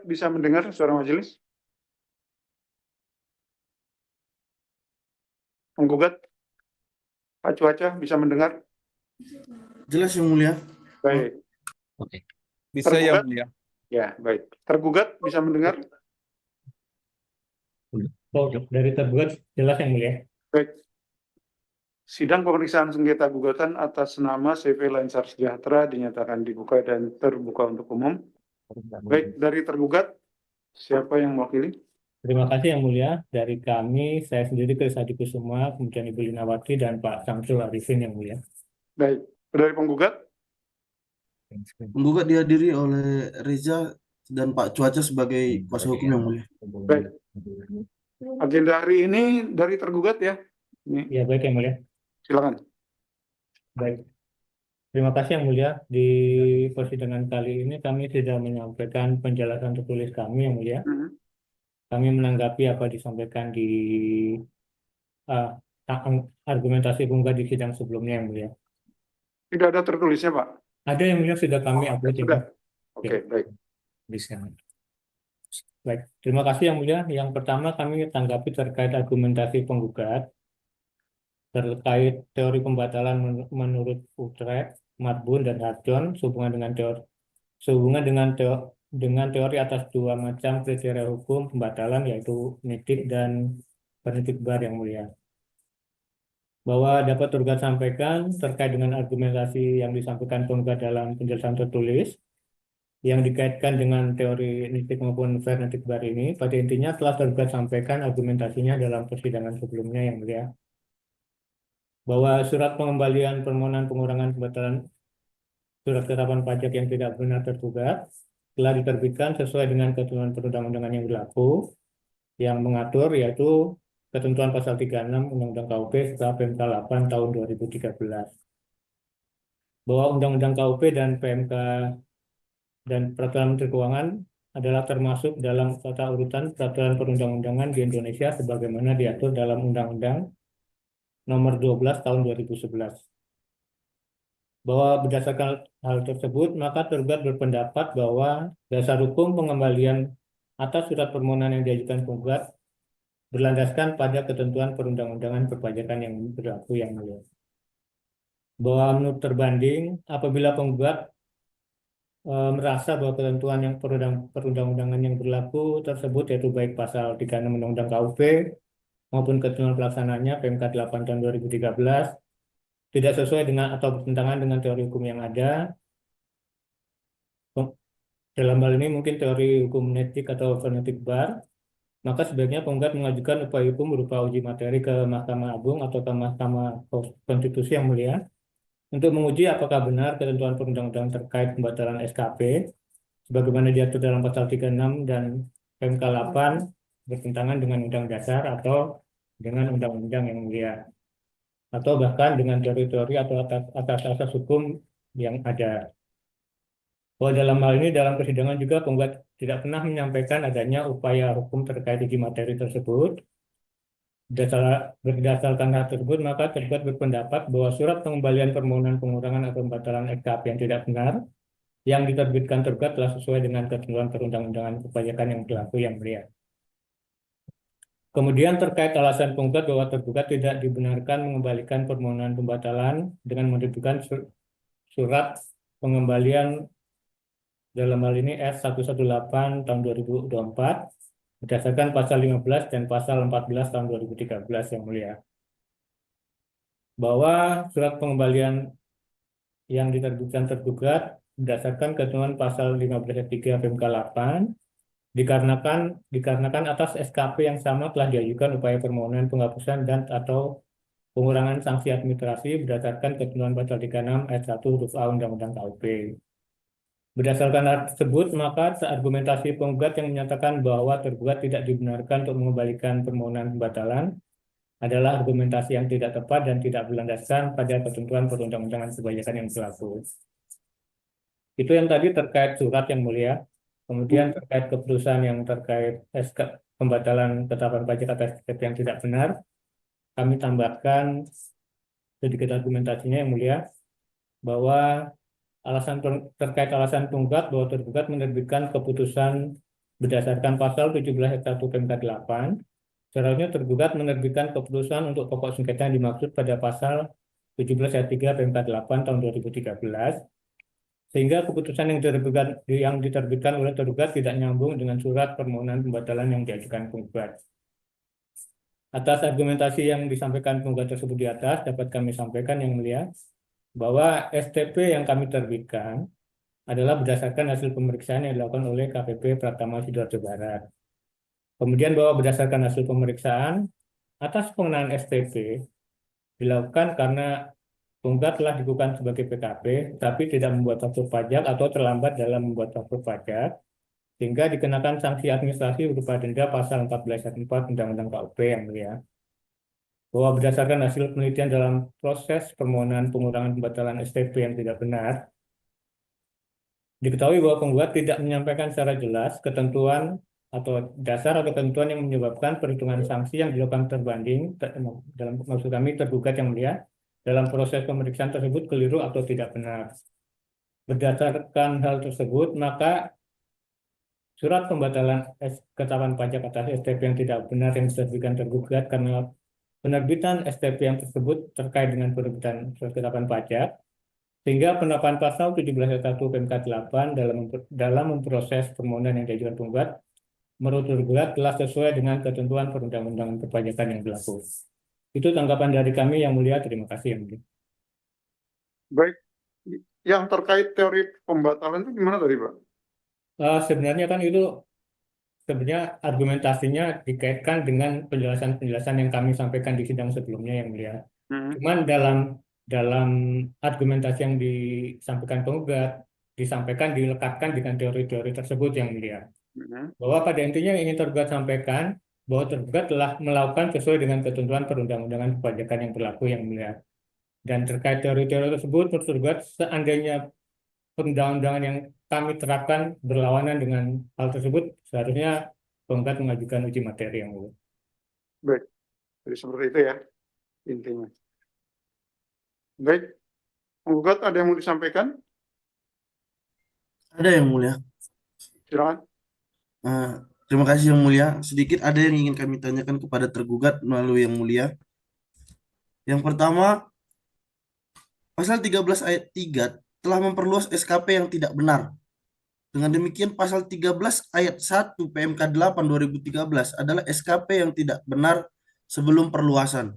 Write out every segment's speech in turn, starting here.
bisa mendengar suara majelis? Penggugat, Pak Cuaca bisa mendengar? Jelas yang mulia. Baik. Oke. Bisa ya, Tergugat? Mulia. Ya, baik. Tergugat bisa mendengar? Oh, dari tergugat jelas yang mulia. Baik. Sidang pemeriksaan sengketa gugatan atas nama CV Lancar Sejahtera dinyatakan dibuka dan terbuka untuk umum. Baik, dari tergugat, siapa yang mewakili? Terima kasih yang mulia. Dari kami, saya sendiri Kris Hadi Kusuma, kemudian Ibu Linawati dan Pak Samsul Arifin yang mulia. Baik, dari penggugat? Penggugat dihadiri oleh Reza dan Pak Cuaca sebagai kuasa hukum yang mulia. Baik. Agenda hari ini dari tergugat ya? Ini, Ya, baik yang mulia. silakan. Baik. Terima kasih yang mulia. Di persidangan kali ini kami sudah menyampaikan penjelasan tertulis kami yang mulia. Kami menanggapi apa disampaikan di uh, argumentasi penggugat di sidang sebelumnya yang mulia. Tidak ada tertulisnya, Pak? Ada yang mulia sudah kami upload ya. Sudah. Oke, baik. Bisa. Baik, terima kasih yang mulia. Yang pertama kami tanggapi terkait argumentasi penggugat terkait teori pembatalan menurut Utrecht, Marbun dan Hardon sehubungan dengan teori atas dua macam kriteria hukum pembatalan yaitu nitik dan penitik bar yang mulia. Bahwa dapat tergugat sampaikan terkait dengan argumentasi yang disampaikan penggugat dalam penjelasan tertulis yang dikaitkan dengan teori nitik maupun vernetik bar ini, pada intinya telah tergugat sampaikan argumentasinya dalam persidangan sebelumnya yang mulia. Bahwa surat pengembalian permohonan pengurangan pembatalan surat ketetapan pajak yang tidak benar tergugat telah diterbitkan sesuai dengan ketentuan perundang-undangan yang berlaku yang mengatur yaitu ketentuan pasal 36 Undang-Undang KUP serta PMK 8 tahun 2013. Bahwa Undang-Undang KUP dan PMK dan Peraturan Menteri Keuangan adalah termasuk dalam tata urutan peraturan perundang-undangan di Indonesia sebagaimana diatur dalam Undang-Undang Nomor 12 tahun 2011. Bahwa berdasarkan hal tersebut, maka tergugat berpendapat bahwa dasar hukum pengembalian atas surat permohonan yang diajukan penggugat berlandaskan pada ketentuan perundang-undangan perpajakan yang berlaku yang mulia. Bahwa menurut terbanding, apabila penggugat merasa bahwa ketentuan yang perundang-undangan yang berlaku tersebut yaitu baik pasal 36 Undang-Undang KUP maupun ketentuan pelaksanaannya PMK 8 tahun 2013 tidak sesuai dengan atau bertentangan dengan teori hukum yang ada. Dalam hal ini mungkin teori hukum netik atau vernetik bar, maka sebaiknya penggugat mengajukan upaya hukum berupa uji materi ke Mahkamah Agung atau ke Mahkamah Konstitusi yang mulia untuk menguji apakah benar ketentuan perundang-undangan terkait pembatalan SKP sebagaimana diatur dalam pasal 36 dan PMK 8 bertentangan dengan Undang Dasar atau dengan undang-undang yang mulia, atau bahkan dengan teori-teori atau asas hukum yang ada. Bahwa dalam hal ini dalam persidangan juga penggugat tidak pernah menyampaikan adanya upaya hukum terkait uji materi tersebut. Berdasarkan hal tersebut, maka tergugat berpendapat bahwa surat pengembalian permohonan pengurangan atau pembatalan SKP yang tidak benar yang diterbitkan tergugat telah sesuai dengan ketentuan perundang-undangan perpajakan yang berlaku yang mulia. Kemudian terkait alasan penggugat bahwa tergugat tidak dibenarkan mengembalikan permohonan pembatalan dengan menerbitkan surat pengembalian dalam hal ini S118 tahun 2024 berdasarkan pasal 15 dan pasal 14 tahun 2013 yang mulia. Bahwa surat pengembalian yang diterbitkan tergugat berdasarkan ketentuan pasal 15 ayat 3 PMK 8 dikarenakan atas SKP yang sama telah diajukan upaya permohonan penghapusan dan atau pengurangan sanksi administrasi berdasarkan ketentuan pasal 36 ayat 1 huruf A Undang-Undang KUP. Berdasarkan hal tersebut, maka argumentasi penggugat yang menyatakan bahwa tergugat tidak dibenarkan untuk mengembalikan permohonan pembatalan adalah argumentasi yang tidak tepat dan tidak berlandaskan pada ketentuan perundang-undangan perpajakan yang berlaku. Itu yang tadi terkait surat yang mulia. Kemudian terkait keputusan yang terkait SK pembatalan ketetapan pajak atas tiket yang tidak benar, kami tambahkan sedikit argumentasinya yang mulia, bahwa terkait alasan penggugat bahwa tergugat menerbitkan keputusan berdasarkan pasal 17 ayat 1 PMK 8, seharusnya tergugat menerbitkan keputusan untuk pokok sengketa yang dimaksud pada pasal 17 ayat 3 PMK 8 tahun 2013, sehingga keputusan yang diterbitkan oleh tergugat tidak nyambung dengan surat permohonan pembatalan yang diajukan penggugat. Atas argumentasi yang disampaikan penggugat tersebut di atas, dapat kami sampaikan yang mulia, bahwa STP yang kami terbitkan adalah berdasarkan hasil pemeriksaan yang dilakukan oleh KPP Pratama Sidoarjo Barat. Kemudian bahwa berdasarkan hasil pemeriksaan, atas pengenaan STP dilakukan karena penggugat telah dikukuhkan sebagai PKP, tapi tidak membuat faktur pajak atau terlambat dalam membuat faktur pajak, sehingga dikenakan sanksi administrasi berupa denda pasal 14 ayat 4 Undang-Undang KUP yang mulia. Bahwa berdasarkan hasil penelitian dalam proses permohonan pengurangan pembatalan STP yang tidak benar, diketahui bahwa penggugat tidak menyampaikan secara jelas ketentuan atau dasar atau ketentuan yang menyebabkan perhitungan sanksi yang dilakukan terbanding, dalam maksud kami tergugat yang mulia, dalam proses pemeriksaan tersebut keliru atau tidak benar. Berdasarkan hal tersebut, maka surat pembatalan ketetapan pajak atas STP yang tidak benar yang diterbitkan tergugat karena penerbitan STP yang tersebut terkait dengan penerbitan surat ketetapan pajak, sehingga penerapan pasal 17 ayat 1 PMK 8 dalam memproses permohonan yang diajukan penggugat menurut tergugat telah sesuai dengan ketentuan perundang-undangan perpajakan yang berlaku. Itu tanggapan dari kami yang mulia. Terima kasih yang mulia. Baik, yang terkait teori pembatalan itu gimana tadi, Pak? Sebenarnya kan itu sebenarnya argumentasinya dikaitkan dengan penjelasan-penjelasan yang kami sampaikan di sidang sebelumnya yang mulia. Cuman dalam argumentasi yang disampaikan penggugat dilekatkan dengan teori-teori tersebut yang mulia. Bahwa pada intinya yang ingin tergugat sampaikan bahwa tergugat telah melakukan sesuai dengan ketentuan perundang-undangan perpajakan yang berlaku yang mulia. Dan terkait teori-teori tersebut, menurut tergugat seandainya perundang-undangan yang kami terapkan berlawanan dengan hal tersebut, seharusnya penggugat mengajukan uji materi yang mulia. Baik, jadi seperti itu ya intinya. Baik, penggugat ada yang mau disampaikan? Ada yang mulia. Silakan. Terima kasih yang mulia. Sedikit ada yang ingin kami tanyakan kepada tergugat melalui yang mulia. Yang pertama, pasal 13 ayat 3 telah memperluas SKP yang tidak benar. Dengan demikian pasal 13 ayat 1 PMK 8 2013 adalah SKP yang tidak benar sebelum perluasan.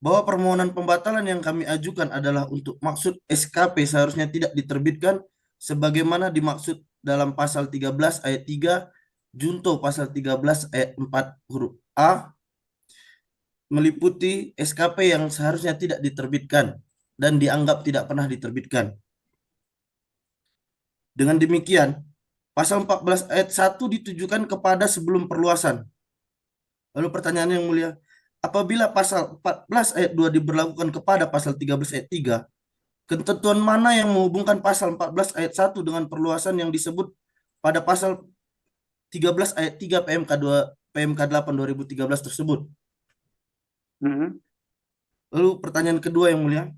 Bahwa permohonan pembatalan yang kami ajukan adalah untuk maksud SKP seharusnya tidak diterbitkan sebagaimana dimaksud dalam pasal 13 ayat 3 junto pasal 13 ayat 4 huruf A meliputi SKP yang seharusnya tidak diterbitkan dan dianggap tidak pernah diterbitkan. Dengan demikian, pasal 14 ayat 1 ditujukan kepada sebelum perluasan. Lalu pertanyaan yang mulia, apabila pasal 14 ayat 2 diberlakukan kepada pasal 13 ayat 3, ketentuan mana yang menghubungkan pasal 14 ayat 1 dengan perluasan yang disebut pada pasal 13 ayat 3 PMK 8 2013 tersebut? Lalu pertanyaan kedua yang mulia,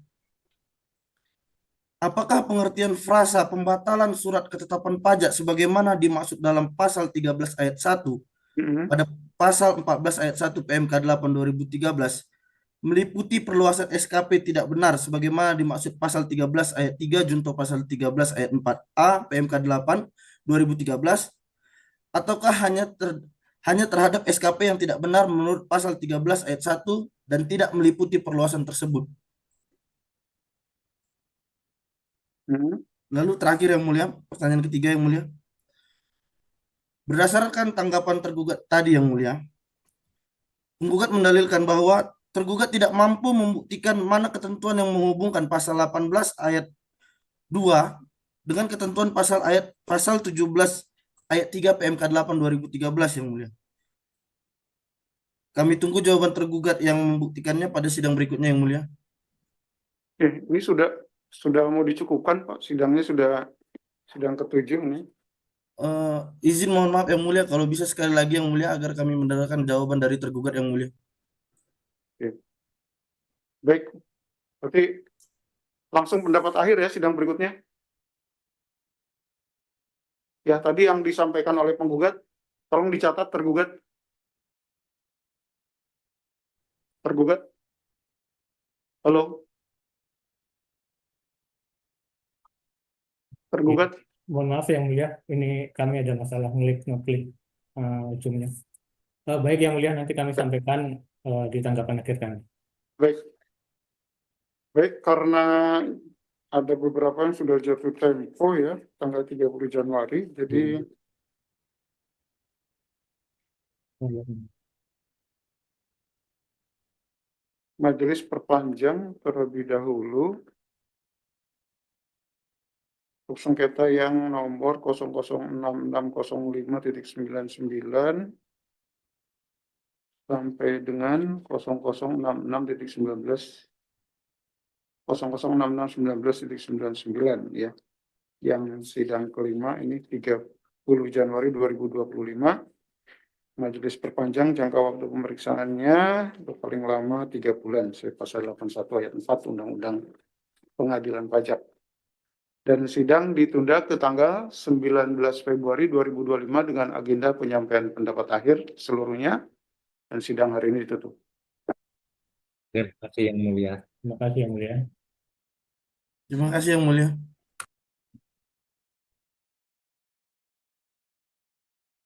apakah pengertian frasa pembatalan surat ketetapan pajak sebagaimana dimaksud dalam pasal 13 ayat 1 pada pasal 14 ayat 1 PMK 8 2013 meliputi perluasan SKP tidak benar sebagaimana dimaksud pasal 13 ayat 3 junto pasal 13 ayat 4A PMK 8 2013 ataukah hanya terhadap SKP yang tidak benar menurut pasal 13 ayat 1 dan tidak meliputi perluasan tersebut? Lalu terakhir yang mulia, pertanyaan ketiga yang mulia. Berdasarkan tanggapan tergugat tadi yang mulia, penggugat mendalilkan bahwa tergugat tidak mampu membuktikan mana ketentuan yang menghubungkan pasal 18 ayat 2 dengan ketentuan pasal 17 ayat 3 PMK 8 2013 yang mulia. Kami tunggu jawaban tergugat yang membuktikannya pada sidang berikutnya yang mulia. Oke, ini sudah mau dicukupkan, Pak. Sidangnya sudah sidang ke-7 ini. Izin mohon maaf yang mulia, kalau bisa sekali lagi yang mulia agar kami mendengarkan jawaban dari tergugat yang mulia. Oke. Baik, berarti langsung pendapat akhir ya sidang berikutnya. Ya, tadi yang disampaikan oleh penggugat, tolong dicatat tergugat. Tergugat. Halo. Tergugat. Mohon maaf yang mulia, ini kami ada masalah ngeklik ujungnya. Baik yang mulia, nanti kami sampaikan di tanggapan akhir kami. Baik. Baik, karena ada beberapa yang sudah jatuh tempo ya, tanggal 30 Januari. Jadi majelis perpanjang terlebih dahulu untuk sengketa yang nomor 006605.99 sampai dengan 006619.99 ya. Yang sidang kelima ini 30 Januari 2025. Majelis perpanjang jangka waktu pemeriksaannya paling lama 3 bulan, pasal 81 ayat 4 Undang-Undang Pengadilan Pajak. Dan sidang ditunda ke tanggal 19 Februari 2025 dengan agenda penyampaian pendapat akhir seluruhnya, dan sidang hari ini ditutup. Terima kasih yang mulia. Terima kasih yang mulia. Terima kasih yang mulia.